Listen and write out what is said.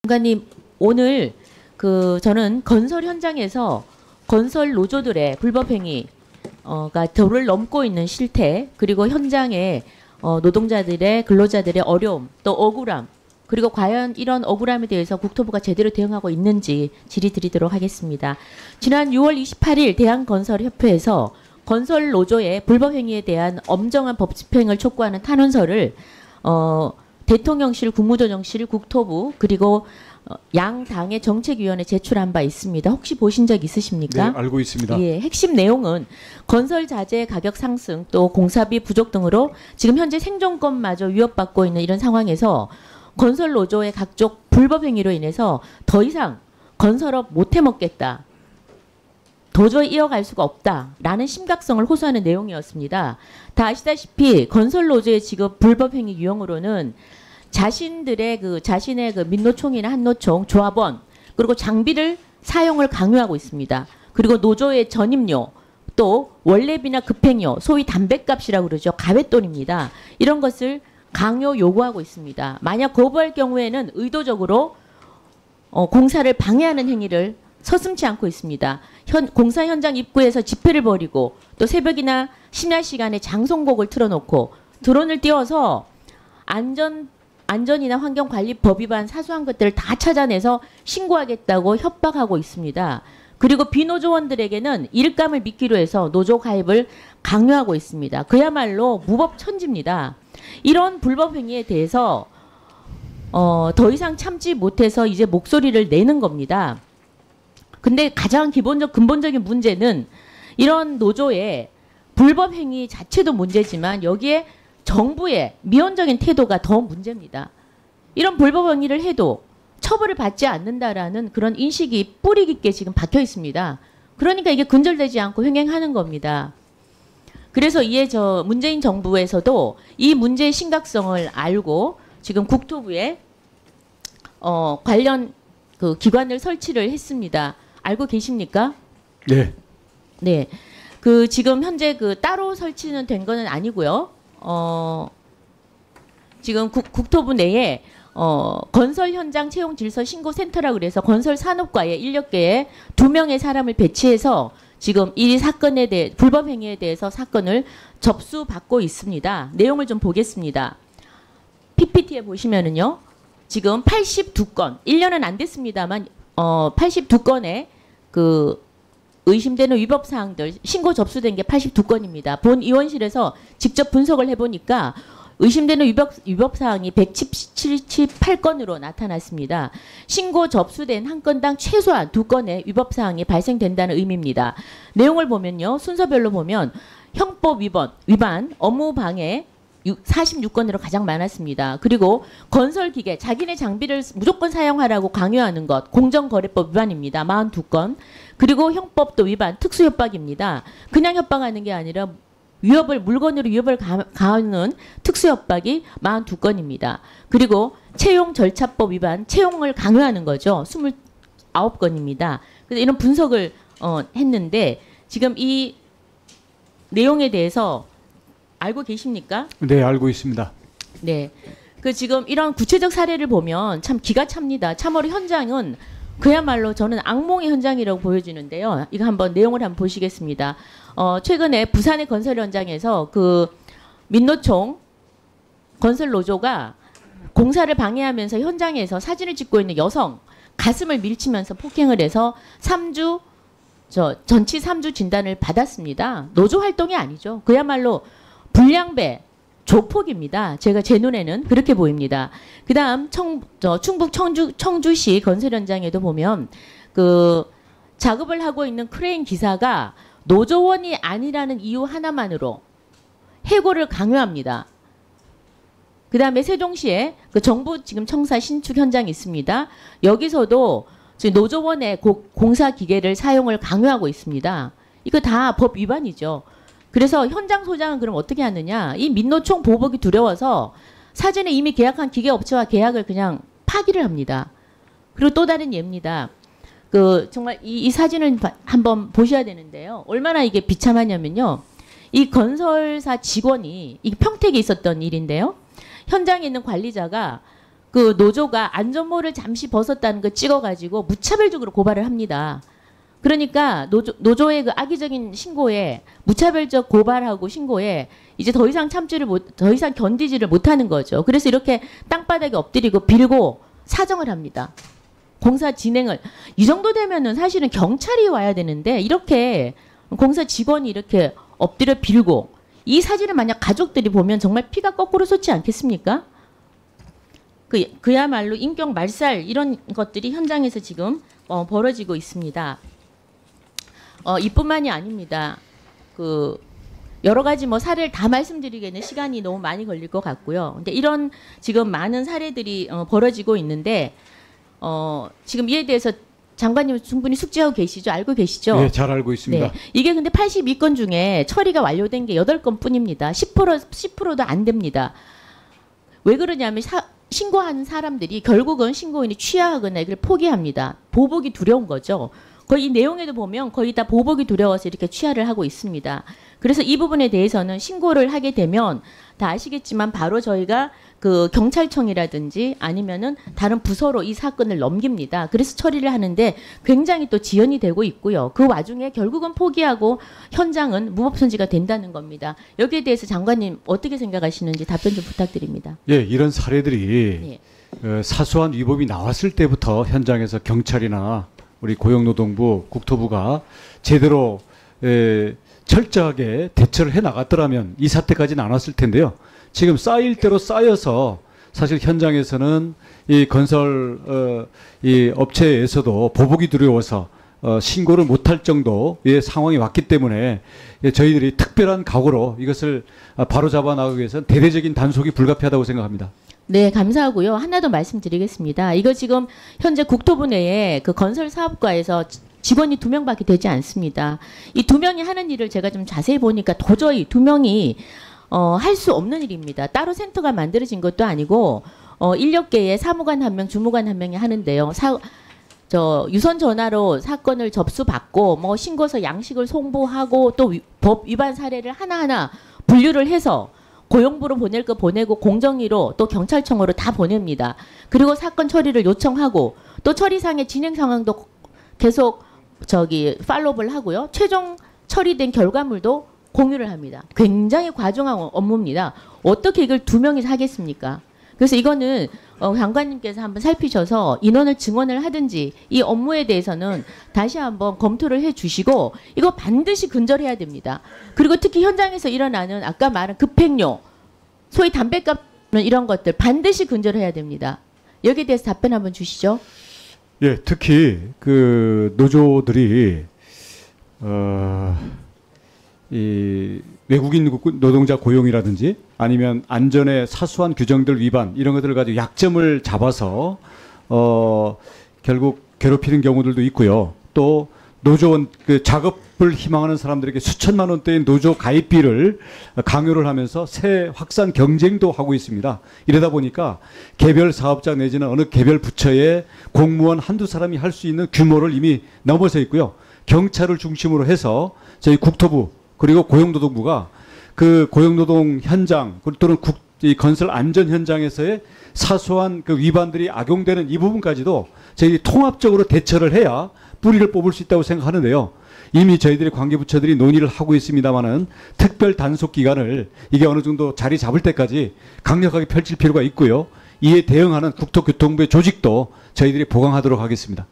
장관님, 오늘 저는 건설 현장에서 건설 노조들의 불법행위가 도를 넘고 있는 실태, 그리고 현장에 노동자들의 근로자들의 어려움, 또 억울함, 그리고 과연 이런 억울함에 대해서 국토부가 제대로 대응하고 있는지 질의 드리도록 하겠습니다. 지난 6월 28일 대한건설협회에서 건설 노조의 불법행위에 대한 엄정한 법 집행을 촉구하는 탄원서를 대통령실, 국무조정실, 국토부 그리고 양 당의 정책위원회 제출한 바 있습니다. 혹시 보신 적 있으십니까? 네, 알고 있습니다. 예, 핵심 내용은 건설 자재 가격 상승 또 공사비 부족 등으로 지금 현재 생존권마저 위협받고 있는 이런 상황에서 건설 노조의 각종 불법 행위로 인해서 더 이상 건설업 못 해먹겠다. 도저히 이어갈 수가 없다라는 심각성을 호소하는 내용이었습니다. 다 아시다시피 건설 노조의 지금 불법 행위 유형으로는 자신의 민노총이나 한노총, 조합원 그리고 장비를 사용을 강요하고 있습니다. 그리고 노조의 전입료 또 원래비나 급행료, 소위 담뱃값이라고 그러죠. 가외돈입니다. 이런 것을 강요 요구하고 있습니다. 만약 거부할 경우에는 의도적으로 공사를 방해하는 행위를 서슴지 않고 있습니다. 공사 현장 입구에서 집회를 벌이고 또 새벽이나 심야 시간에 장송곡을 틀어놓고 드론을 띄워서 안전이나 환경관리법 위반 사소한 것들을 다 찾아내서 신고하겠다고 협박하고 있습니다. 그리고 비노조원들에게는 일감을 미끼로 해서 노조 가입을 강요하고 있습니다. 그야말로 무법천지입니다. 이런 불법 행위에 대해서 더 이상 참지 못해서 이제 목소리를 내는 겁니다. 근데 가장 근본적인 문제는 이런 노조의 불법 행위 자체도 문제지만 여기에 정부의 미온적인 태도가 더 문제입니다. 이런 불법 행위를 해도 처벌을 받지 않는다라는 그런 인식이 뿌리 깊게 지금 박혀 있습니다. 그러니까 이게 근절되지 않고 횡행하는 겁니다. 그래서 이에 문재인 정부에서도 이 문제의 심각성을 알고 지금 국토부에 관련 기관을 설치를 했습니다. 알고 계십니까? 네. 네. 지금 현재 따로 설치는 된 거는 아니고요. 지금 국토부 내에 건설 현장 채용 질서 신고 센터라고 그래서 건설 산업과의 인력계에 2명의 사람을 배치해서 지금 이 사건에 대해 불법 행위에 대해서 사건을 접수받고 있습니다. 내용을 좀 보겠습니다. PPT에 보시면은요. 지금 82건, 1년은 안 됐습니다만 82건의 의심되는 위법 사항들 신고 접수된 게 82건입니다. 본 의원실에서 직접 분석을 해보니까 의심되는 위법 사항이 178건으로 나타났습니다. 신고 접수된 한 건당 최소한 2건의 위법 사항이 발생된다는 의미입니다. 내용을 보면요. 순서별로 보면 형법 위반, 업무 방해 46건으로 가장 많았습니다. 그리고 건설기계, 자기네 장비를 무조건 사용하라고 강요하는 것, 공정거래법 위반입니다. 42건. 그리고 형법도 위반, 특수협박입니다. 그냥 협박하는 게 아니라 물건으로 위협을 가하는 특수협박이 42건입니다. 그리고 채용 절차법 위반, 채용을 강요하는 거죠. 29건입니다. 그래서 이런 분석을 했는데 지금 이 내용에 대해서 알고 계십니까? 네, 알고 있습니다. 네. 지금 이런 구체적 사례를 보면 참 기가 찹니다. 참으로 현장은 그야말로 저는 악몽의 현장이라고 보여지는데요. 이거 한번 내용을 한번 보시겠습니다. 최근에 부산의 건설 현장에서 민노총 건설 노조가 공사를 방해하면서 현장에서 사진을 찍고 있는 여성 가슴을 밀치면서 폭행을 해서 전치 3주 진단을 받았습니다. 노조 활동이 아니죠. 그야말로 불량배, 조폭입니다. 제 눈에는 그렇게 보입니다. 그 다음 충북 청주시 건설 현장에도 보면 작업을 하고 있는 크레인 기사가 노조원이 아니라는 이유 하나만으로 해고를 강요합니다. 그 다음에 세종시에 정부 지금 청사 신축 현장이 있습니다. 여기서도 지금 노조원의 공사 기계를 사용을 강요하고 있습니다. 이거 다 법 위반이죠. 그래서 현장 소장은 그럼 어떻게 하느냐. 이 민노총 보복이 두려워서 사전에 이미 계약한 기계업체와 계약을 그냥 파기를 합니다. 그리고 또 다른 예입니다. 정말 이 사진을 한번 보셔야 되는데요. 얼마나 이게 비참하냐면요. 이 건설사 직원이, 이 평택에 있었던 일인데요. 현장에 있는 관리자가 그 노조가 안전모를 잠시 벗었다는 거 찍어가지고 무차별적으로 고발을 합니다. 그러니까 노조의 그 악의적인 신고에 무차별적 고발하고 신고에 이제 더 이상 더 이상 견디지를 못하는 거죠. 그래서 이렇게 땅바닥에 엎드리고 빌고 사정을 합니다. 공사 진행을 이 정도 되면은 사실은 경찰이 와야 되는데 이렇게 공사 직원이 이렇게 엎드려 빌고 이 사진을 만약 가족들이 보면 정말 피가 거꾸로 솟지 않겠습니까? 그야말로 인격 말살 이런 것들이 현장에서 지금 벌어지고 있습니다. 이뿐만이 아닙니다. 여러 가지 뭐 사례를 다 말씀드리기에는 시간이 너무 많이 걸릴 것 같고요. 근데 이런 지금 많은 사례들이 벌어지고 있는데 지금 이에 대해서 장관님 충분히 숙지하고 계시죠? 알고 계시죠? 네, 잘 알고 있습니다. 네. 이게 근데 82건 중에 처리가 완료된 게 8건 뿐입니다. 10%도 안 됩니다. 왜 그러냐면 신고한 사람들이 결국은 신고인이 취하하거나 이걸 포기합니다. 보복이 두려운 거죠. 거의 이 내용에도 보면 거의 다 보복이 두려워서 이렇게 취하를 하고 있습니다. 그래서 이 부분에 대해서는 신고를 하게 되면 다 아시겠지만 바로 저희가 그 경찰청이라든지 아니면은 다른 부서로 이 사건을 넘깁니다. 그래서 처리를 하는데 굉장히 또 지연이 되고 있고요. 그 와중에 결국은 포기하고 현장은 무법선지가 된다는 겁니다. 여기에 대해서 장관님 어떻게 생각하시는지 답변 좀 부탁드립니다. 예, 이런 사례들이 사소한 위법이 나왔을 때부터 현장에서 경찰이나 우리 고용노동부, 국토부가 제대로 철저하게 대처를 해 나갔더라면 이 사태까지는 안 왔을 텐데요. 지금 쌓일 대로 쌓여서 사실 현장에서는 이 건설 이 업체에서도 보복이 두려워서 신고를 못할 정도의 상황이 왔기 때문에 저희들이 특별한 각오로 이것을 바로잡아 나가기 위해서는 대대적인 단속이 불가피하다고 생각합니다. 네, 감사하고요. 하나 더 말씀드리겠습니다. 이거 지금 현재 국토부 내에 그 건설 사업과에서 직원이 2명밖에 되지 않습니다. 이 2명이 하는 일을 제가 좀 자세히 보니까 도저히 2명이 할 수 없는 일입니다. 따로 센터가 만들어진 것도 아니고 인력계에 사무관 1명, 주무관 1명이 하는데요. 유선 전화로 사건을 접수받고 뭐 신고서 양식을 송부하고 또 법 위반 사례를 하나하나 분류를 해서 고용부로 보낼 거 보내고 공정위로 또 경찰청으로 다 보냅니다. 그리고 사건 처리를 요청하고 또 처리상의 진행 상황도 계속 팔로우를 하고요. 최종 처리된 결과물도 공유를 합니다. 굉장히 과중한 업무입니다. 어떻게 이걸 2명이서 하겠습니까? 그래서 이거는 장관님께서 한번 살피셔서 인원을 증원을 하든지 이 업무에 대해서는 다시 한번 검토를 해주시고 이거 반드시 근절해야 됩니다. 그리고 특히 현장에서 일어나는 아까 말한 급행료, 소위 담배값 이런 것들 반드시 근절해야 됩니다. 여기에 대해서 답변 한번 주시죠. 예, 특히 그 노조들이 이 외국인 노동자 고용이라든지 아니면 안전의 사소한 규정들 위반 이런 것들을 가지고 약점을 잡아서 결국 괴롭히는 경우들도 있고요. 또 노조원 그 작업을 희망하는 사람들에게 수천만 원대의 노조 가입비를 강요를 하면서 새 확산 경쟁도 하고 있습니다. 이러다 보니까 개별 사업자 내지는 어느 개별 부처의 공무원 한두 사람이 할 수 있는 규모를 이미 넘어서 있고요. 경찰을 중심으로 해서 저희 국토부 그리고 고용노동부가 그 고용노동 현장 또는 이 건설 안전 현장에서의 사소한 그 위반들이 악용되는 이 부분까지도 저희들이 통합적으로 대처를 해야 뿌리를 뽑을 수 있다고 생각하는데요. 이미 저희들이 관계부처들이 논의를 하고 있습니다만은 특별 단속 기간을 이게 어느 정도 자리 잡을 때까지 강력하게 펼칠 필요가 있고요. 이에 대응하는 국토교통부의 조직도 저희들이 보강하도록 하겠습니다.